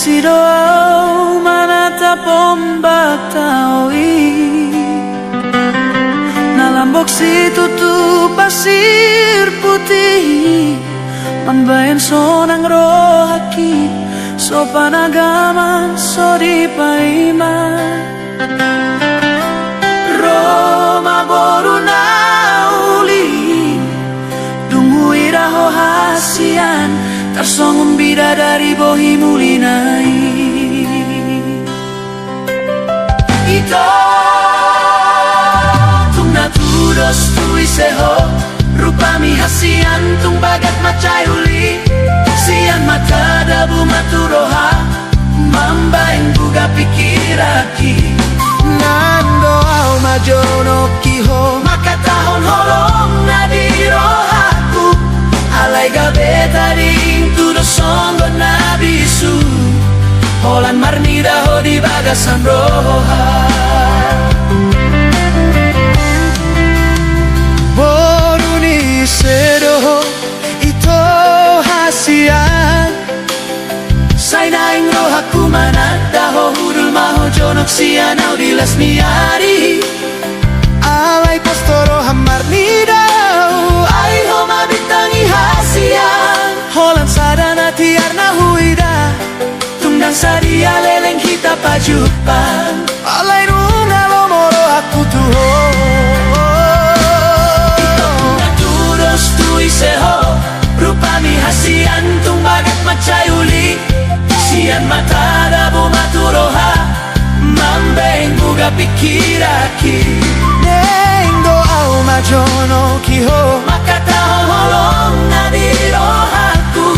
si doa manata pombak taui nalambok si tutup pasir putih mambayan sonang rohaki sopan agaman sodi paiman Roma boru nauli dungu iraho hasian tarsongum bidadari bohi mulinai ito tung natudos tu iseho rupami hasian tung bagat macai uli sian mata dabu maturoha mambaing buga pikiraki nando au majono kiho maka tahun holong nadirohaku alai gabe taring tudo songgo nabisu holan marnida ho di bagasan roha boruni sedoho ito hasian sainaing rohaku manadaho hudul maho jonok sianau dilas niari alai pastoro hamar nidau ai homa bitangi hasian holan sadana tiarna huida tunggang sadia leleng kita pajupan alai runga lomoro aku tuho ito tunga tudos tu iseho rupami hasian tung bagat macai uli sian mata dabu maturoha mambeng buga pikiraki neng doa majono kiho maka tahu holong nadirohaku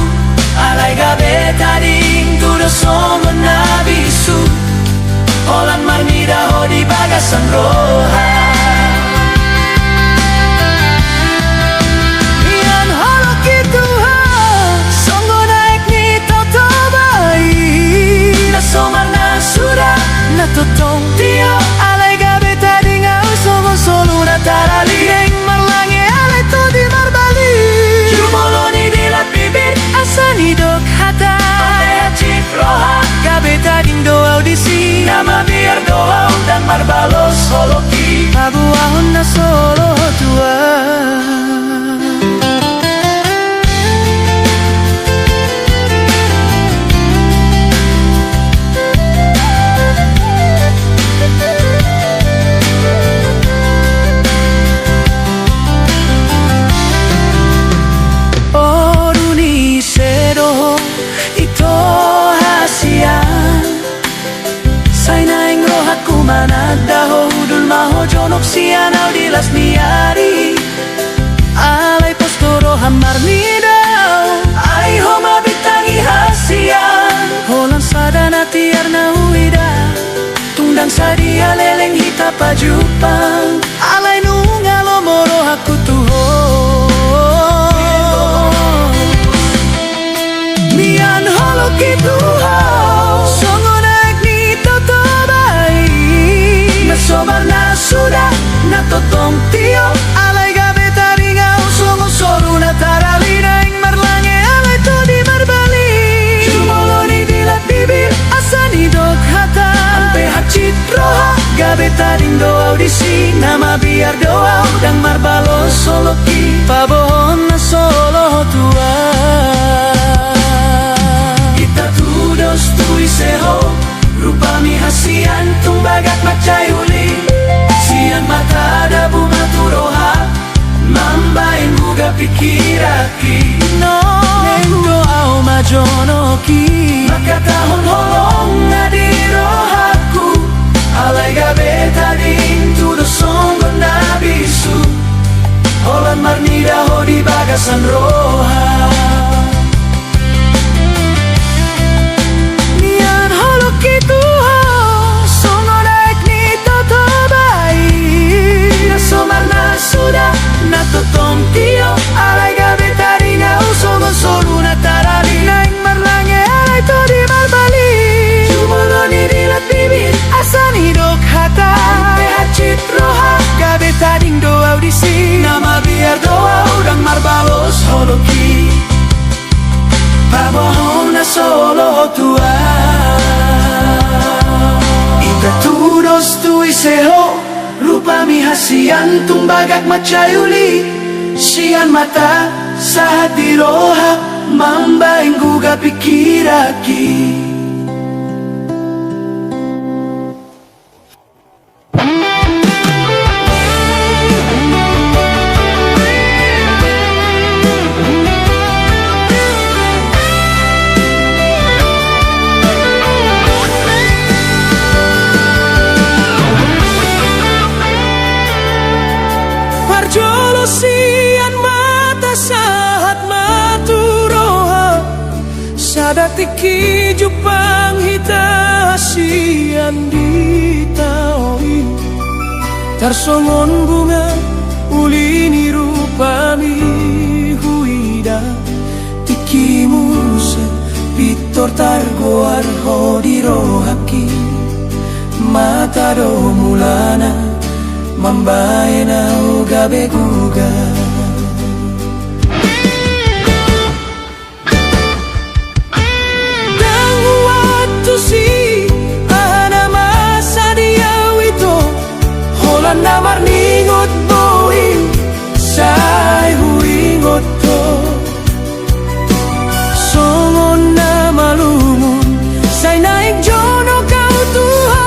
alai gabe taring tudo songo nabisu holan marnida ho di bagasan roha ian holok itu songo naik ni toto bai nasomar nasura natotong tio alai gabe taring au songo solu natarali neng marlange alai to di marbali jumoloni dilat bibir asani dok hata Alea cikroha gabe taring doa audisi nama biar doa dan marbalos holoki pabuahon na solo tua manadaho hudul maho jonok sianau dilas niari alai postoro hamar nidau ai homa bitangi hasian holan sadana tiarna huida tungdang sadia leleng hita pajupang alai nunga lomoro aku tuho mian holok itu sobar na sudah na totong tio alai gabe taring au songo soru na tarali naing marlange alai to di marbali jumoloni dilat bibir asani dok hata ampe hacit roha gabe taring doa audisi nama biar doa dan marbalos soloki pabohon na solo tua kita tudos tu iseho rupami hasian tung bagat macai uli sian mata dabu maturoha mambain buga pikiraki no neng doa majonoki maka tahun holong nadirohaku alai gabe taring tudo songgo nabisu holan marnida ho di bagasan roha sudah na totong tio alai gabe taring au songo solu na tarali naing marlange alai to di marbali jumoloni dilat bibir asani dok hata ampe hacit roha gabe taring doa audisi nama biar doa udang marbalos holoki pabohon na solo tua Kami hasian tumbagak macayuli, sian mata sa hati roha, mambaing guga pikiraki. Sian mata sahat maturoha sadati jupang hita sian ditaoi tarsongon bunga ulini rupami huida tiki musa pitor targoar hodirohaki mata do mulana mambae na ugabe guga. Dan waktu si ahana masa dia wito holan namar ningot boing say huingot to songon na malumun say naik jono kau Tuhan.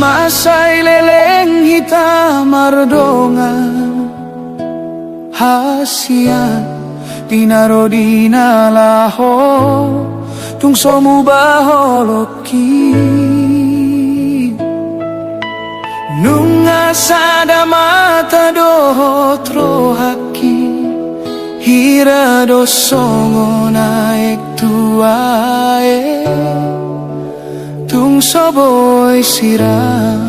Masay leleng hitam mardongan hasian tinaro di nalaho tung somu baholoki nunga sada mata dohot rohaki hira dosongo naik tuae tung soboy siram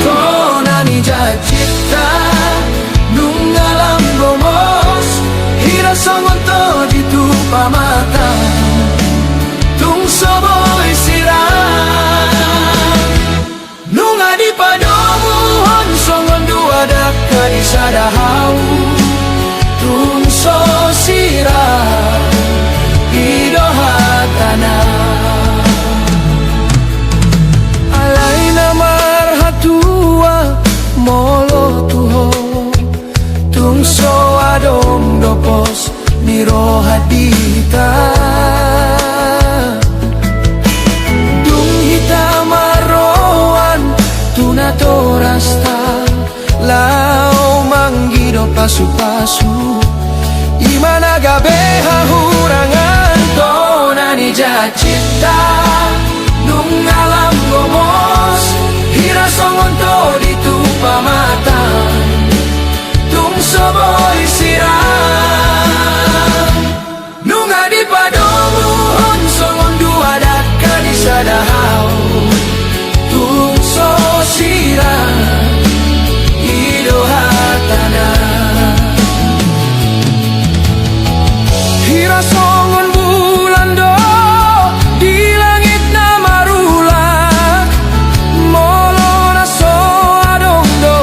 Tonani jacita nung alam gomos hira songon to di tu pamata tung soboy siram nung adi padomuhon songon dua daka di sadahau tung so siram idohatana alay na marhatua molo tuho tung so adom dopos nirohadita tung hitam maroan tunatorasta lao manggido pasu-pasu imana gabe hahurangan tonani jacita nung alam gomos hira songon to di tu pamata tung soboy siram nung adi padomuhon songon dua daka di sadahau tung so siram idohatana hira songon bulan do di langit na marulak molo na so adong do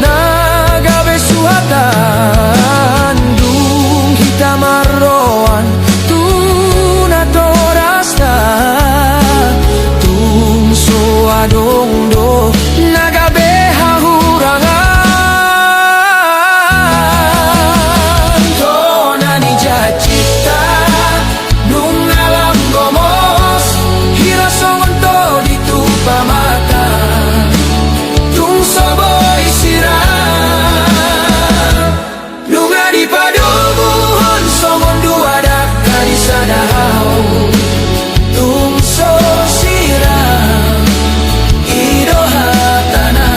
nagabe suhatan dung hitam marroan tunatorasta tung so adong do nagabe hahurangan tonani jacita nung alam gomos hira songon to di tu pamata tung soboy siram nung adi padomuhon songon dua daka di sadahau tung so siram idohatana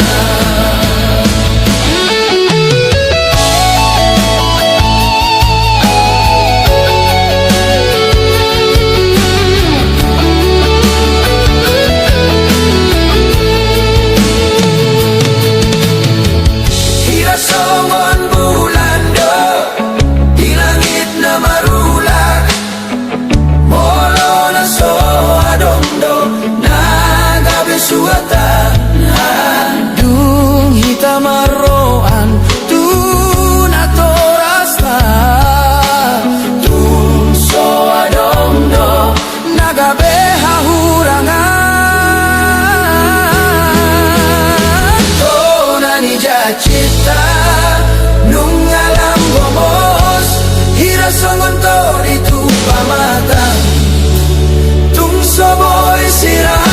hira songon bulan do di langit na marulak molo na so adong do nagabe suatan dung hitam marroan tunatorasta tung so adong do nagabe hahurangan tonani jacita nung alam gomos hira songon to di tu pamata tung soboy siram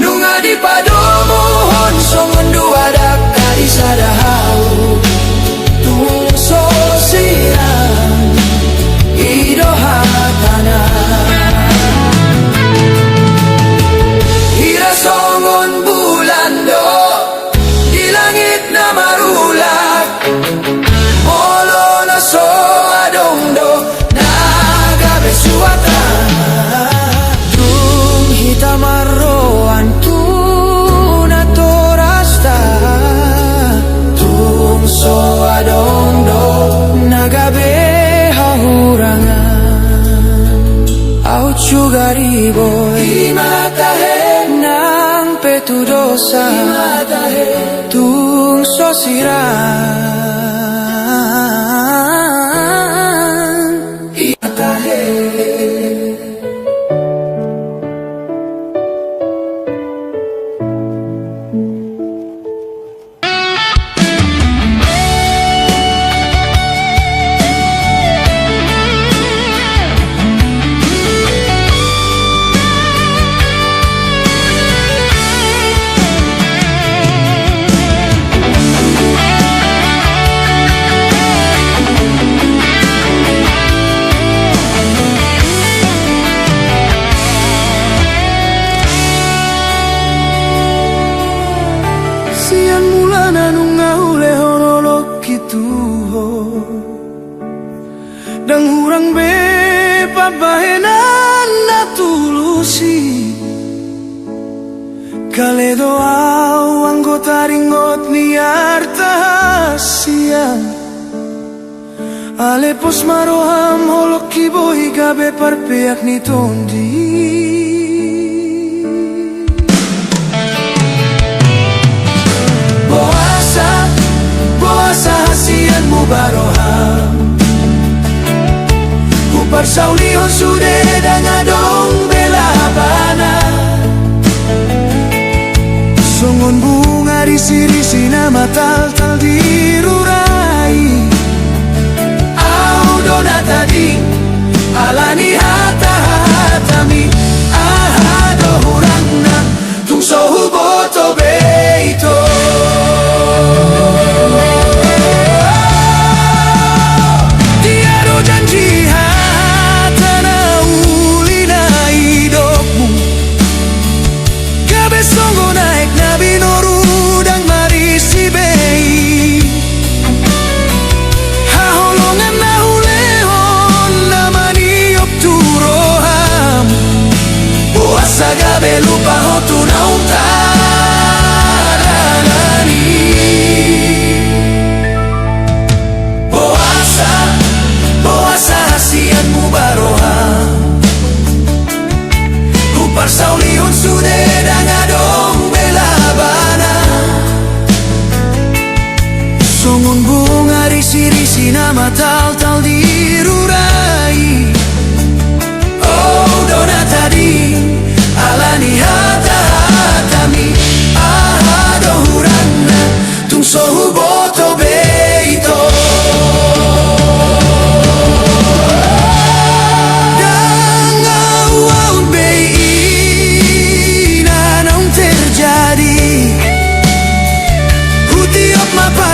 nung adi padomuhon songon dua daka di sadahau tung so siram idohatana hira songon bulan do di langit na marulak molo na so adong do nagabe suatan tung hitam marroan tunatorasta tung so adong do nagabe hahurangan au chugariboy imatahe nang petudosa imatahe tung so siram imatahe urang be pabahenan na tulusi Kaledo au anggota ringot ni artahasian Alepos maroham holok kiboy gabe parpeak ni tondi Boasa hasian mu baroham Upar saulihon sude dangadong belabana Songon bunga risi-risi nama tal-tal dirurai Au dona tadi alani hata-hatami Ahado hurangna tung sohu boto beito Tiado janji hatana ulina hidupmu Gabe songo naik nabi noru dan marisi bei Haholongan nahulehon namani op turoham Puasa gabe lupa hotu nauntarani Puasa hasian mu baroham Upar saulihon sude dangadong belabana Songon bunga risi-risi nama tal-tal dirurai Oh dona tadi alani hata-hatami Ahado hurangna tung sohu boto beito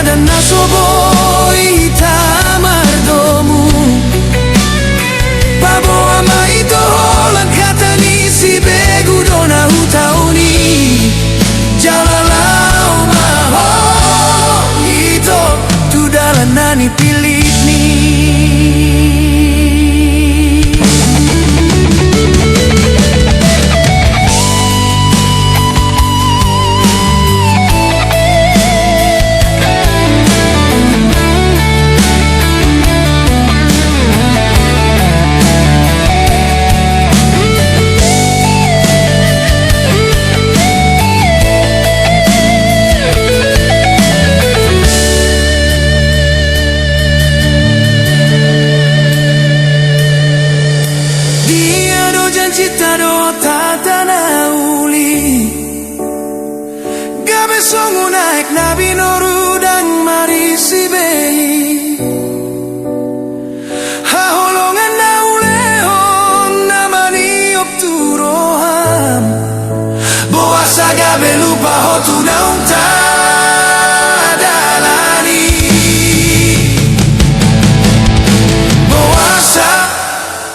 Dan nasoboy tamardomu Babo ama ito holang kata ni si begu dona hutauni Jalalau maho ito tudalan nani pilit ni Cita do tatana uli Gabe songu naik nabi noru dan marisi bei Haholongan naulehon namani op turoham Boasa gabe lupa hotu naung tadalani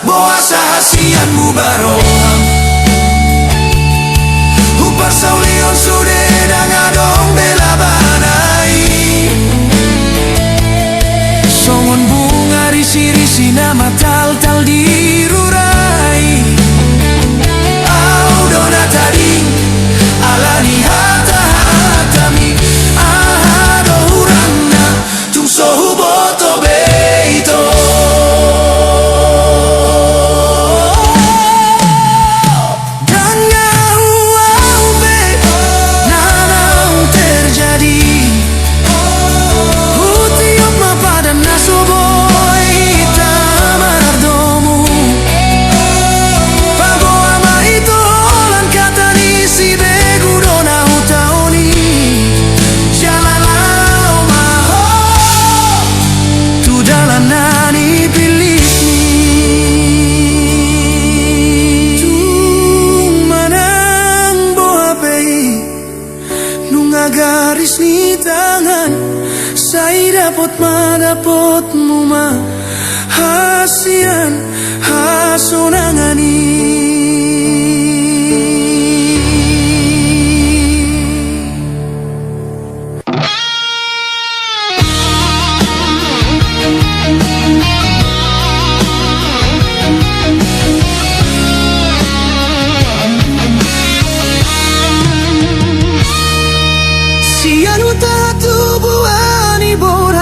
Boasa hasian mu baroham Upar saulihon sude dangadong belabanai Songon bunga risi-risi nama tal-tal dirurai Au dona tadi alani hata-hatami Ahado hurangna tung sohu boto beito garis ni tangan Saya dapat madapot mu ma Hasian hasunangani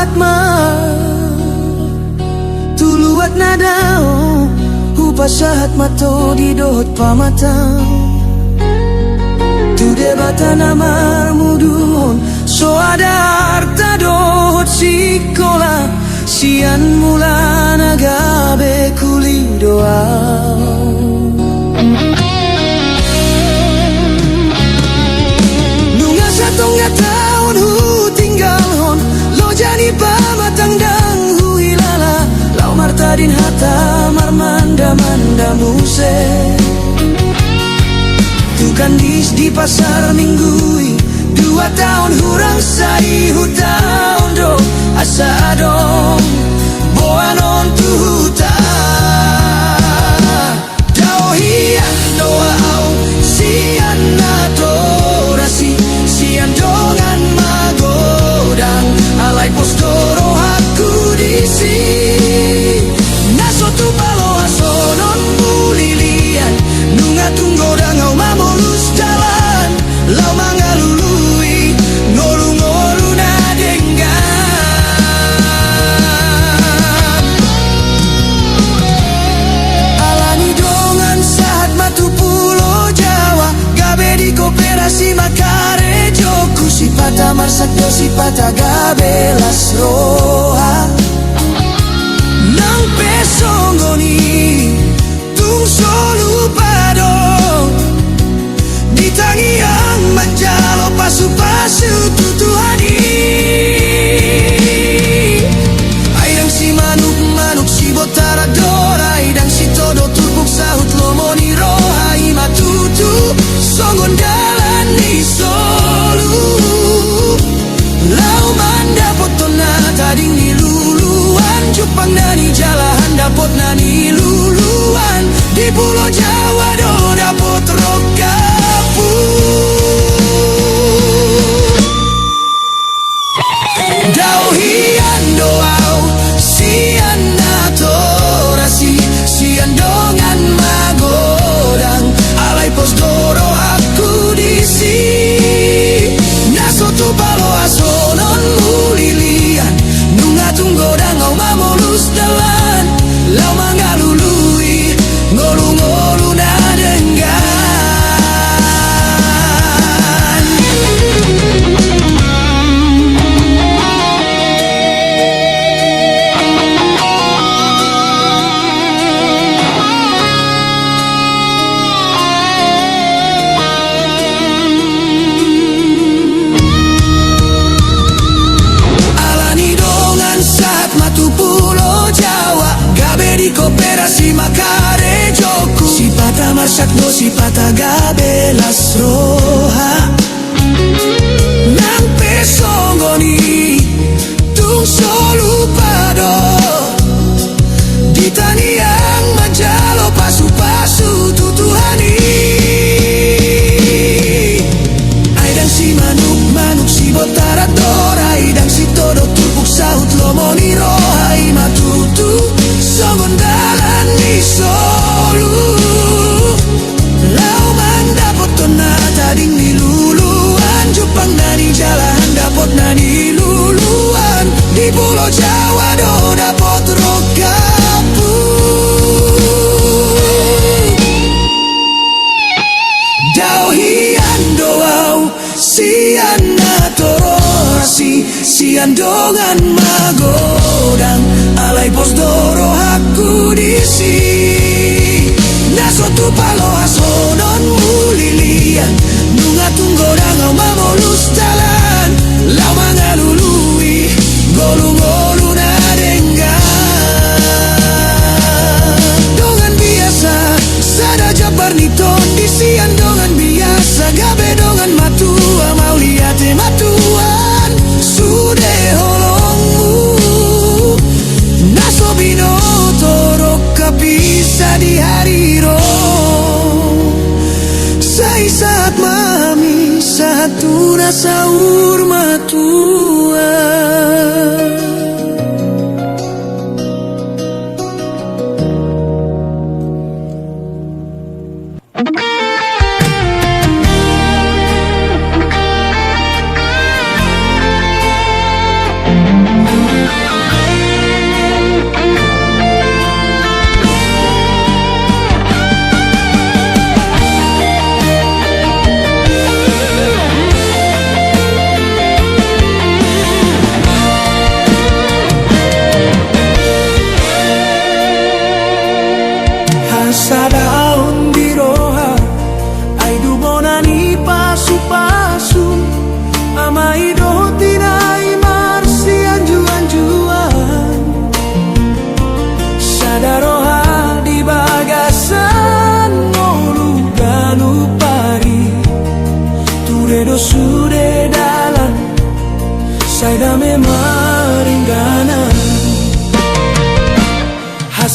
saatma tuluat nadao upasahat mato di dohot pamatang tu debata namar muduhon so ada harta dohot sikola sian mula nagabe kuli doa nunga satongga tahun hu tinggal hon lo jani pamatang dang hu hilala lau martadin hata marmanda manda muse tukan di pasar minggui 2 tahun hurang sai hutahun do asa dong boanon tu huta dao hian doa au sian adorasi sian dongan magodang alai postoro aku disi naso tu palo asonon bulilian nunga tunggo dangau mamolus jalan lau mangalului ngolu-ngolu nadenggan alani dongan saat matu pulau Jawa gabe di koperasi makare joku sipata marsakdo sipata gabe lasroha nang pesongoni tung solu padong ditangi yang menjalo pasu-pasu tutuhani aidang si manuk-manuk si botara dora aidang si todo tupuk sahut lomoni roha ima tutu songon dalan ni solu lau manda potona tading ni luluan Jepang nani jalahan dapot nani luluan di pulau Jawa do dapot rokapu dau hian doau sian atorasi sian dongan magodang alai postoro aku disi naso tu palo asonon mulilian nunga tunggo dangau mamolus dalan lau mangalului ngolu-ngolu nadenggan alani dongan saat matu pulau Jawa gabe di koperasi makare joku sipata marsakdo sipata gabe lasroha nang pesongoni tung solu pado ditani yang menjalo pasu-pasu tutuhani aidang si manuk-manuk si botara dora aidang si todo tupuk sahut lomoni roha ima tutu songon dalan ni solu lau manda potona tading ni luluan Jepang nani jalahan dapot nani luluan di pulau Jawa do dapot rokapu dau hian doau sian atorasi sian dongan magodang alai postoro aku disi naso tu palo asonon mulilian nunga tunggo dangau mamolus jalan lau mangalului ngolu-ngolu nadenggan dongan biasa sada jabar niton disian dongan biasa gabe dongan matua mau liate matuan sude holongmu naso binoto roka bisa di hariro sai saat mami satu rasa urmatua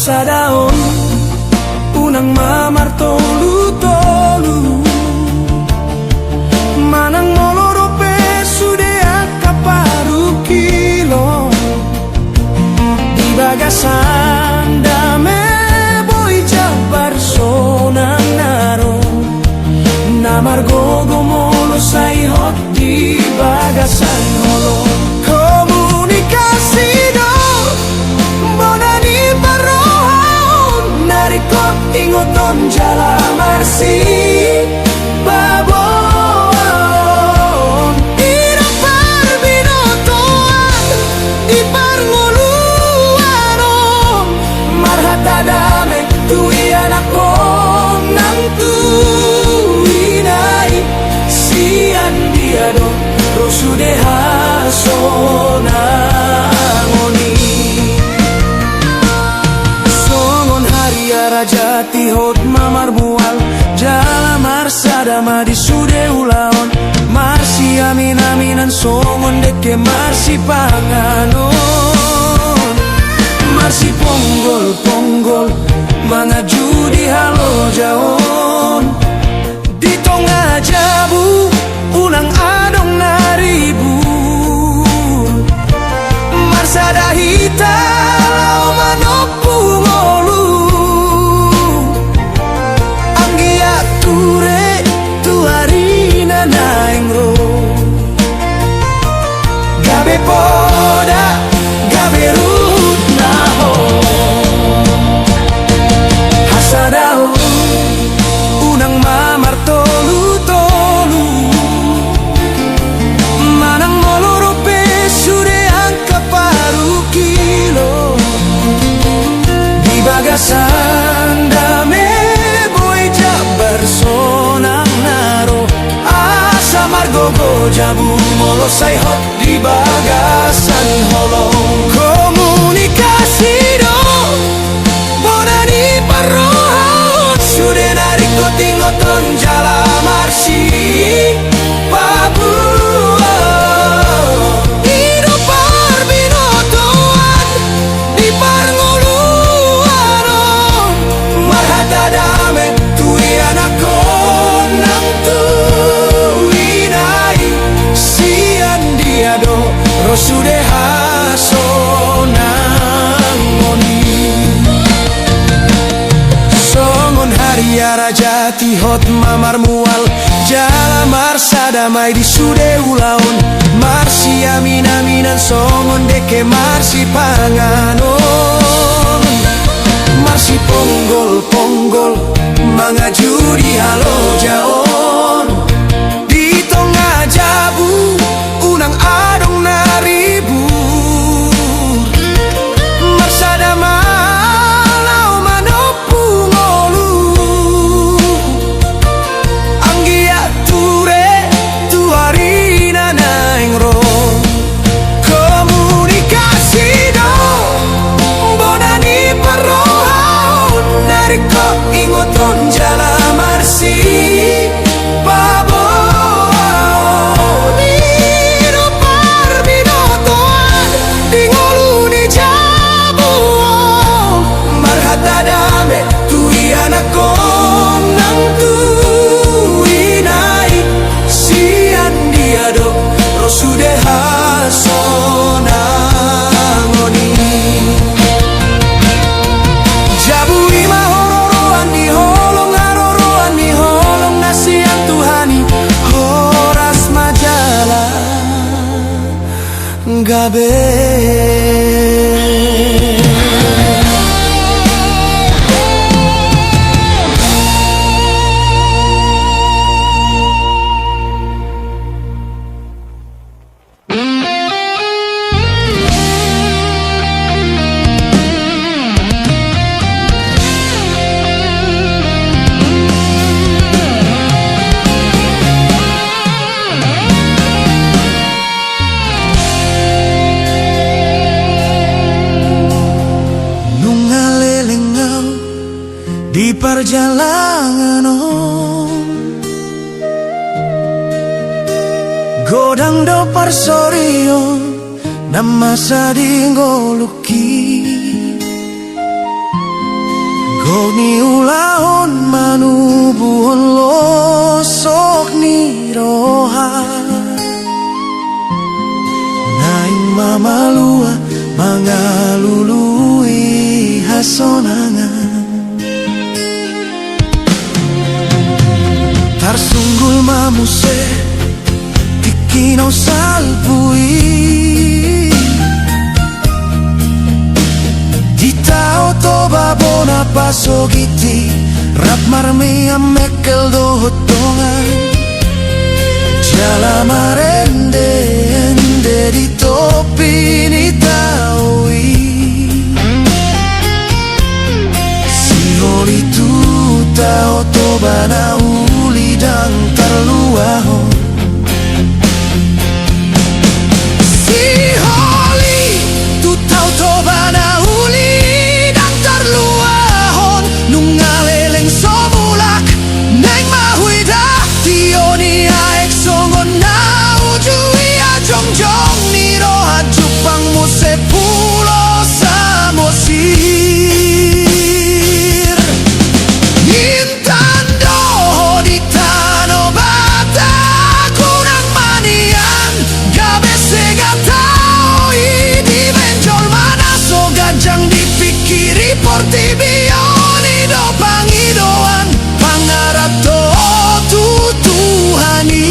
sadaon unang mamartolu-tolu manang molorope sude akaparu kilo di bagasan dame boy jabar sonang naro namar gogo molo sai hot di bagasan holo komunikasi do bonani barohon narikot ingoton jala marsi babon ira parbinotoan di parngoluano marhata dame tui anako nang tuinai sian diado rosude hasonangoni songon hariara jati hot mamar mual jala marsadama di sude ulaon marsi amin aminan songon deke marsi panganon marsi ponggol ponggol mangaju di halo jaon di tongah jabu ulang adong naribu marsada hita lau manopu ngolu anggia ture tuarina naingro gabe poda gabe rut naho hasadao unang mamar tolu-tolu manang molorope sude angka paru kilo di bagasan dame boy jabar sonang naro asa margogo jabu molo sai hot di bagasan holo komunikasi do bonani parohon sude nariko tingoton jala marsi Papua Ido parbinotoan di parngoluano marhata dame tui anako nang tuinai sian diado rosude hasonangoni songon hariara jati hot mamar mual jala marsadamai di sude ulaon marsi amin aminan songon deke marsi panganon marsi ponggol ponggol mangaju di halo jaon di tongah jabu unang adong naribu marsadama lau manopu ngolu anggia ture tuarina naingro komunikasi do bonani parohon nariko ingoton jala marsi babon iro parbinotoan di ngoluni jabu marhata dame tui anako nang tuinai sian diado rosude hasonangoni jabu ima hororoan di holong aroroan di holong nasian tuhani horas majala gabe di perjalanan godang do parsorio nama sadingo luki ni ulahon manubuhon losok ni roha naing mamalua mangalului hasonangan tarsunggul mamuse tikinau salpui ditao toba bona pasogiti rap marmi amekel dohotongan jala marende ende di topi ni taui si holi tu tao toba na uli dang terluaho si holi tu tao toba na uli dang terluahon nungaleleng somulak neng mahuida tioni aek songon na ujui ajong-jong ni roha jupang muse pulo samosir intan doho di tano bata kunang manian gabe sega tau di benjol mana so gajang dipikiri portibioni do pangidoan pangarap to tutuhani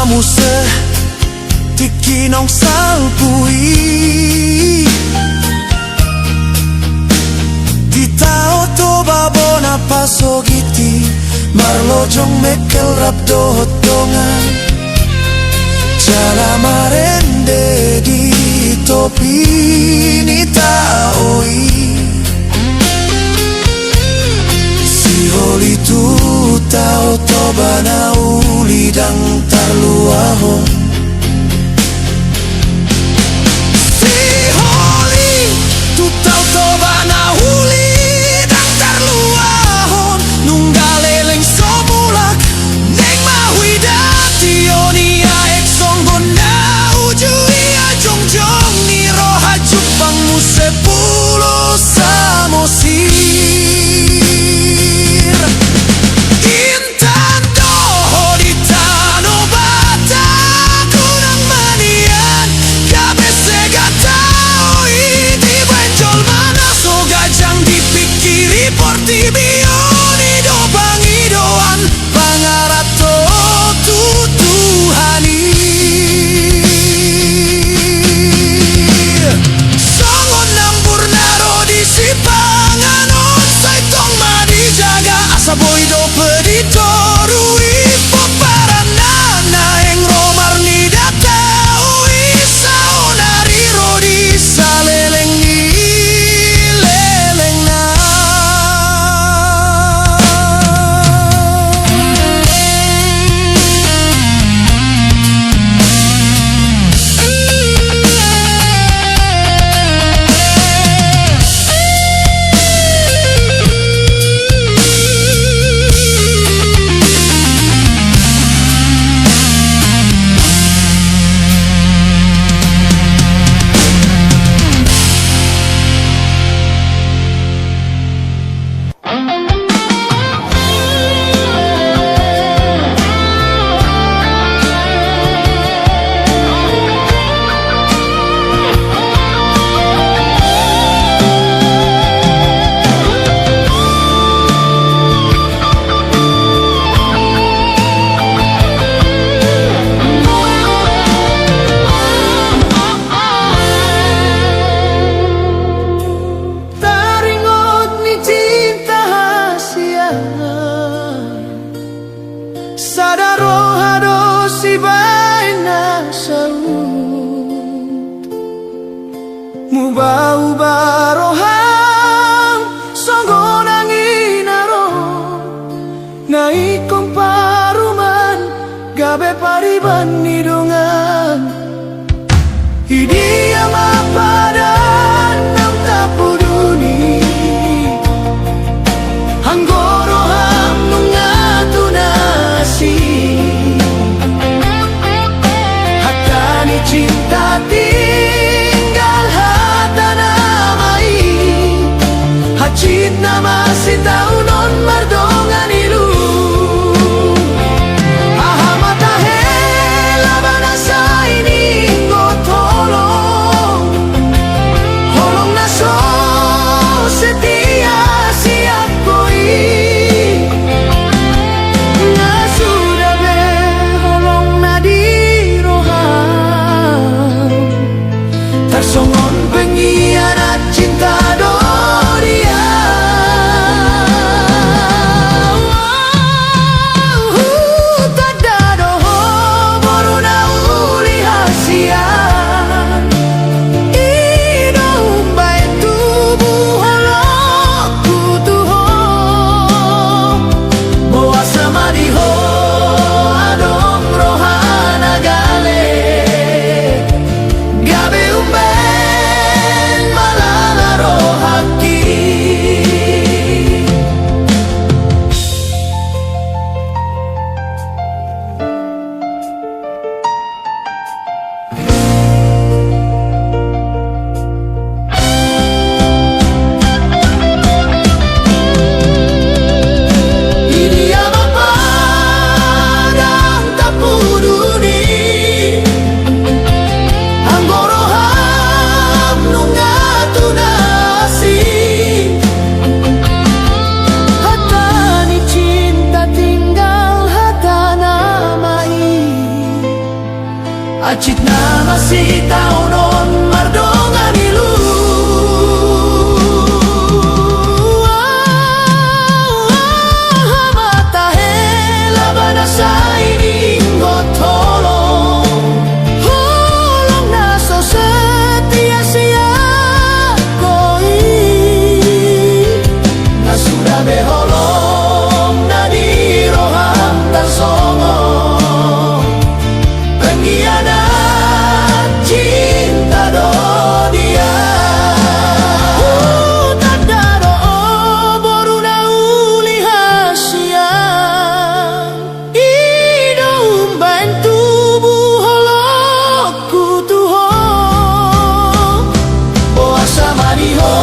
muse tikinong salpui di tao toba bona pasogiti marlojong mekel rap dohotongan jala marende di topi ni taoi si holi tu tao toba na uli dang tarluahon si holi tu tao toba na uli dang tarluahon nunggaleleng somulak neng mahuida tioni aek songgon na ujui ajong-jong ni roha jupang muse pulo samosir intan doho di tano bata penidungan Hidia mapadan ng tapuduni Hanggoro ham nunga tunasi Hatani cinta tinggal hata namai Hacit nama si taunon mardongan ilu Songon pengkhianat cinta Doria Tada doho boruna uli hasian Ino umbai tubuh holoku tuho Boa samadiho adong rohana gale Gabe umbai Acit nama si taunon mardongan ilu Matahe labana sa iningo tolong Holong naso setia siya koi Nasuda beholong na di roham dan songo Pengkhianat cinta Doria Tanda doa boruna uli hasian Ino umbain tubuh holoku tuho Boa samadiho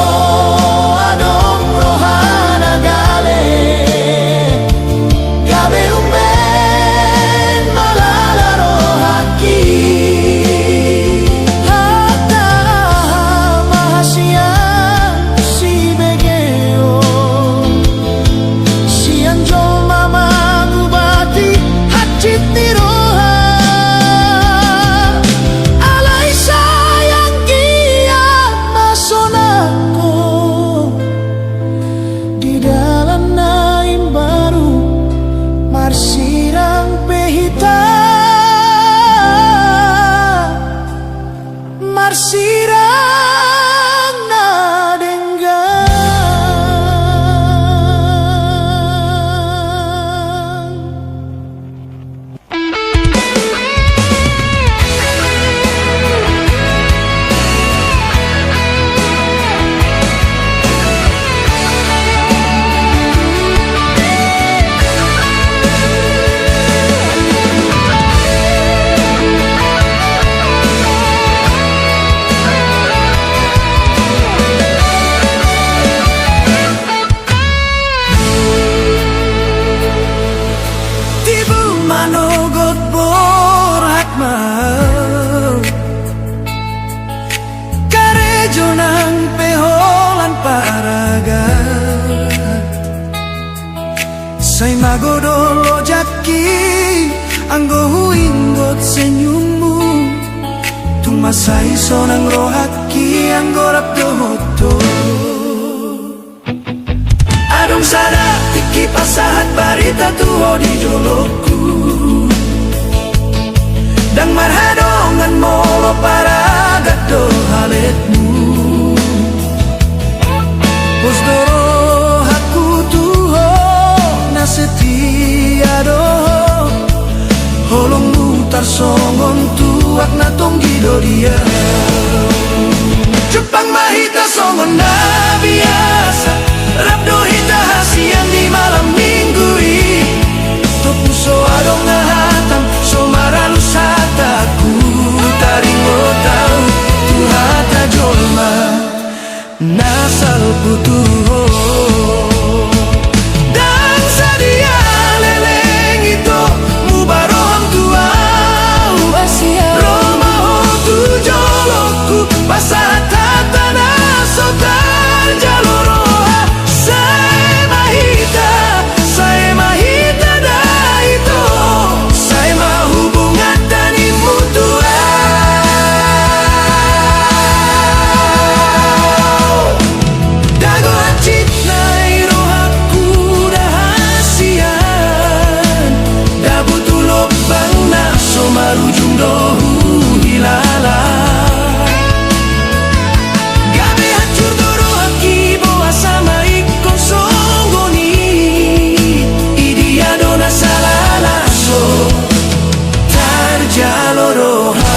adong rohana gale Gabe umben malala rohaki Hatta mahasian si begeo Si anjol mama ngubati hacit ni roha Alay sayang kiat masonako Di dalam naim baru marsirang pehita Marsirang na denggan Tibu manogot borat mau Karejo nang peholan paraga Say magodolo jaki Anggo huingot senyummu Tumasay sonang rohaki Anggo rapdohoto Adong sada tiki pasahat barita tuho di joloku Dang marhadongan molo para gado haletmu Posdoro haku tuho na setia do Holong mutar so songgon na biasa Rabdo hita hasian di malam minggu To puso adong nahatam So maralus hataku Taringo tau Tuhata jolma Nasal putuho Dan sadia leleng itu Mubaroham tuau Roma hotu jolokku Pasata tanah sotar jaloroha Saya mahita dah itu Saya mahubungan tani mutua Dago hacit nai rohaku dahasian Dabutu lobang na somarujung dohu hilala Gabe hancur doro haki boa sama ikon songgoni Idia dona salala so tarjaloroha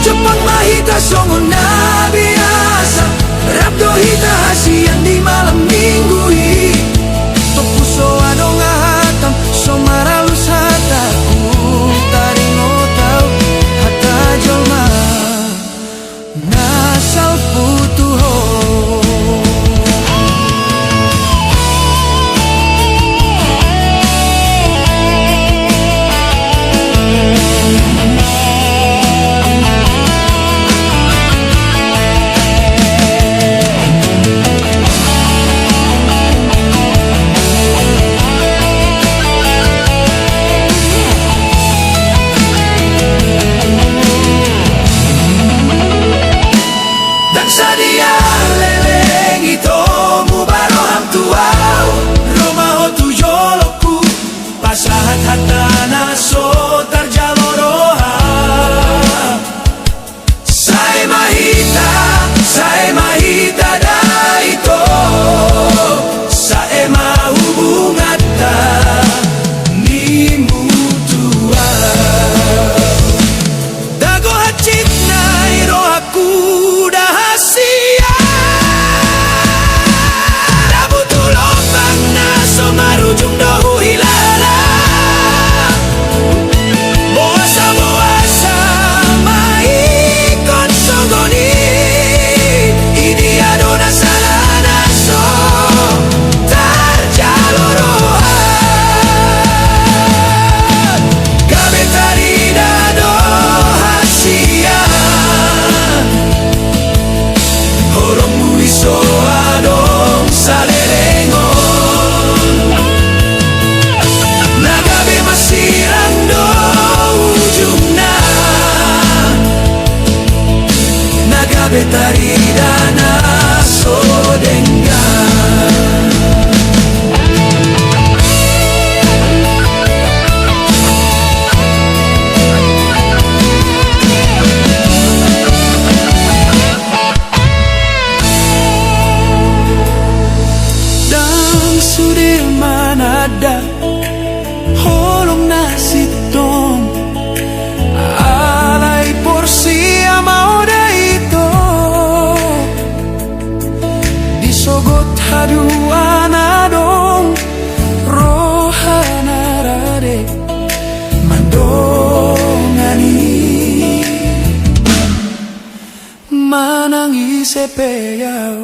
Cepat mahita songon na biasa Rabdo hita hasian di malam minggu To puso adong ahatam So maralus hataku Taringo tau hata jolma Nasal putuho Dan sadia leleng itu Mubaroham tuau Roma hotu jolokku Pasahat hatana so tarjaloroha Saya mahita dah itu Saya mahubungan ni mutua Dago hacit nai rohaku dahasian Dabutu lobang na so marujung dohu hilala Boasa maikon songgoni Idia dona salana so tarjaloroha Gabe tarida do hasian Horongmu iso adong salerengon Nagabe masirang do ujungna Nagabe tarida na so denggan Dan Sudirman ada holong nasi tong Alai porsi amau da itu Disogot haduan adong Rohana rade Mandongani Manangi sepeyau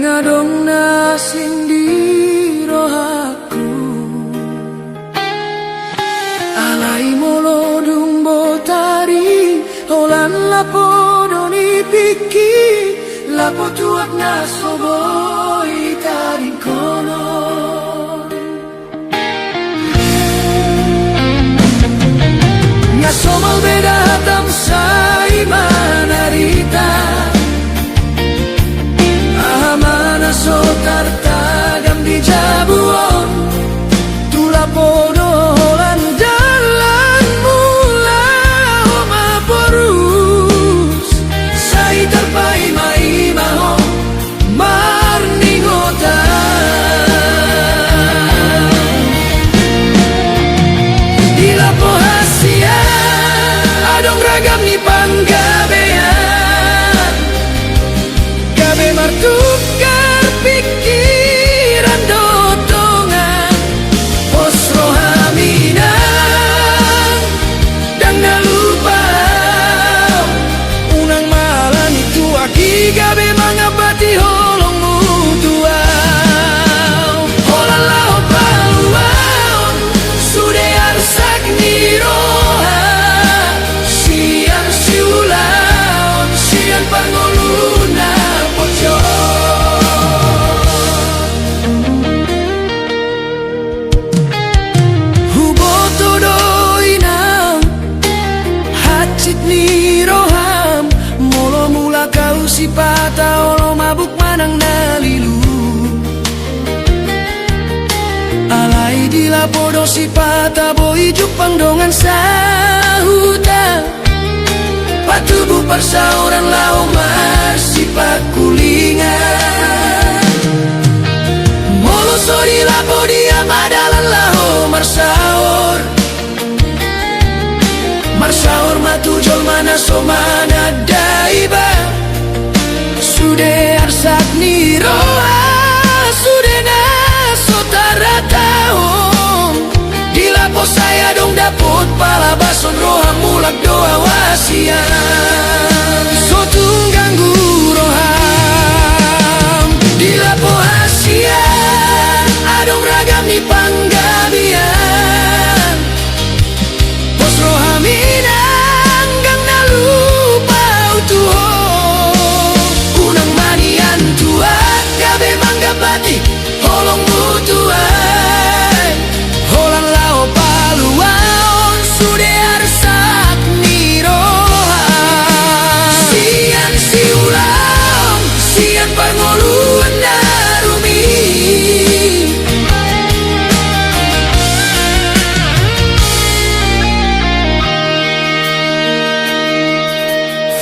mangadong nasing di rohaku alai molodung botari holan lapo doni piki lapo tuak nasoboi taring kono somal beda hatam sai manarita Ahamana so tartagam di jabuon Tula podo holan dalan mula homa porus Sai tarpai mai maho marningota Di lapo hasia Adong ragam ni panggabean Gabe martukar pikiran dotongan Pos rohaminan Dan nalupa Unang malan itu aki gabe mangabati holong mutua Holalaw paluaon Sude arsak ni roha Siang siulaon Siang pangoluna poco Huboto doinam Hacit ni roham Molo mula kau sipata Olo mabuk manang nalilu Alai di lapodo sipata Boi jupang dongan sahuta Patubu persauran lau marsipak kulingan Molo sori lapo dia madalan lau marsaur Marsaur matujol mana somana daiba Sude arsak ni roa Sude na sotaratahong Di lapo saya dong dapot pala bason roha mulak doa wasian Sotung ganggu roham Di lapo hasian Adong ragam ni panggabian Pos rohaminang gang nalupa utuho Unang manian tua gabe manggapati Holong mutuai Holang lao paluaon Sude arsak ni roha Sian siulang Sian pangoluan narumi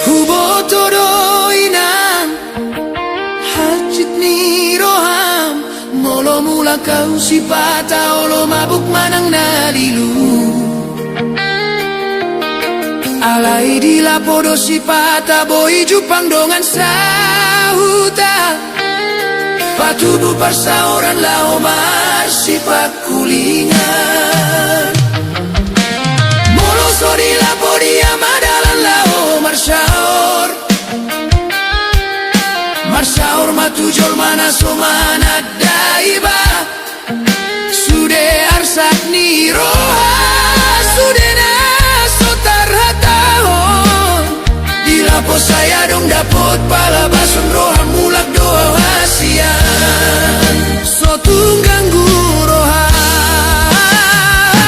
Huboto doinang Hacit ni roham Molo mula kau sipata Olo mabuk manang nalilu Alai di lapodo sipata Boi jupang dongan sahuta Patubu persauran lau marsipak kulingan Molo sori lapo dia madalan lau marsaur Marsaur matujol mana somana daiba Sude arsak ni roha Sude na sotaratahon Di lapo saya dong dapot pala bason roha mulak doa hasian Sotung ganggu roha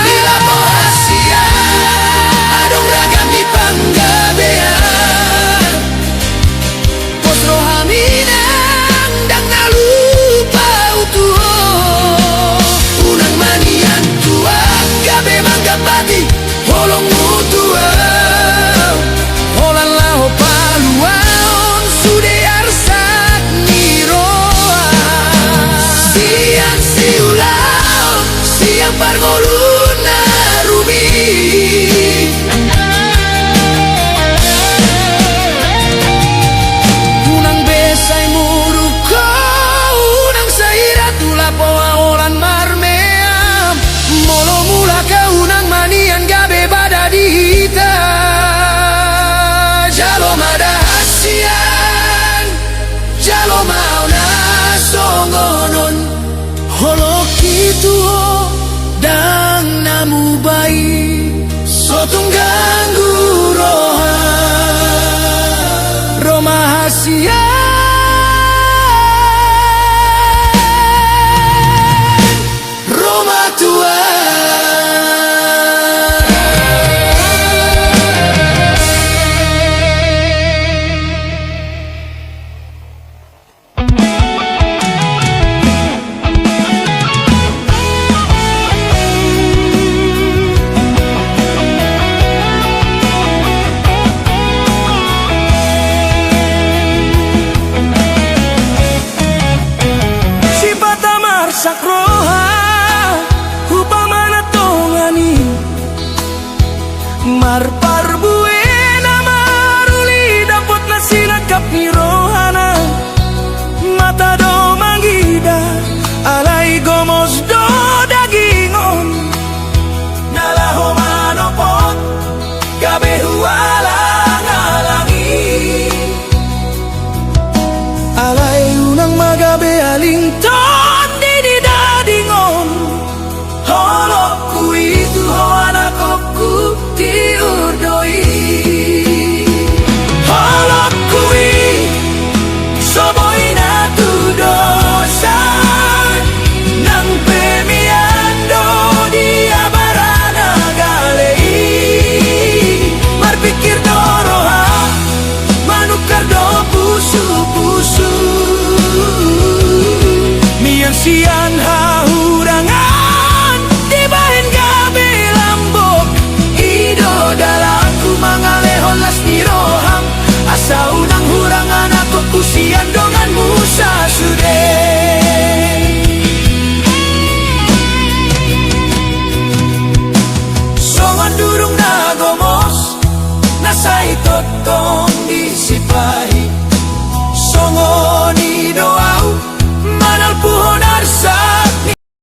Di lapo hasian Adong ragam ni panggabean Pos rohaminang dang nalupa utuho Unang manian tua gabe manggapati Holong mutua Holan lao paluaon Sude arsak ni roa Siang siulaon Siang pargoluna rubi Unang besay muruko Unang sairat Tulapo aolan marmeam Molo mula ka unang manian gabe bada dihita Jalo mada hasian Jalo mauna bayi sotong ganggu roha Romahasia Roma tua sakroha upamana tongani marpar buena maruli dapat nasinagkap ni rohana mata do manggida alay gomos do dagingon nalaho manopot gabe huwalang alangi alay unang magabe alington sian hahurangan dibahin gabi lambok ido dalamku mangalehon las niroham asa unang hurangan aku kusian dongan musa sude songan durung nagomos nasai totong disipahi songon ido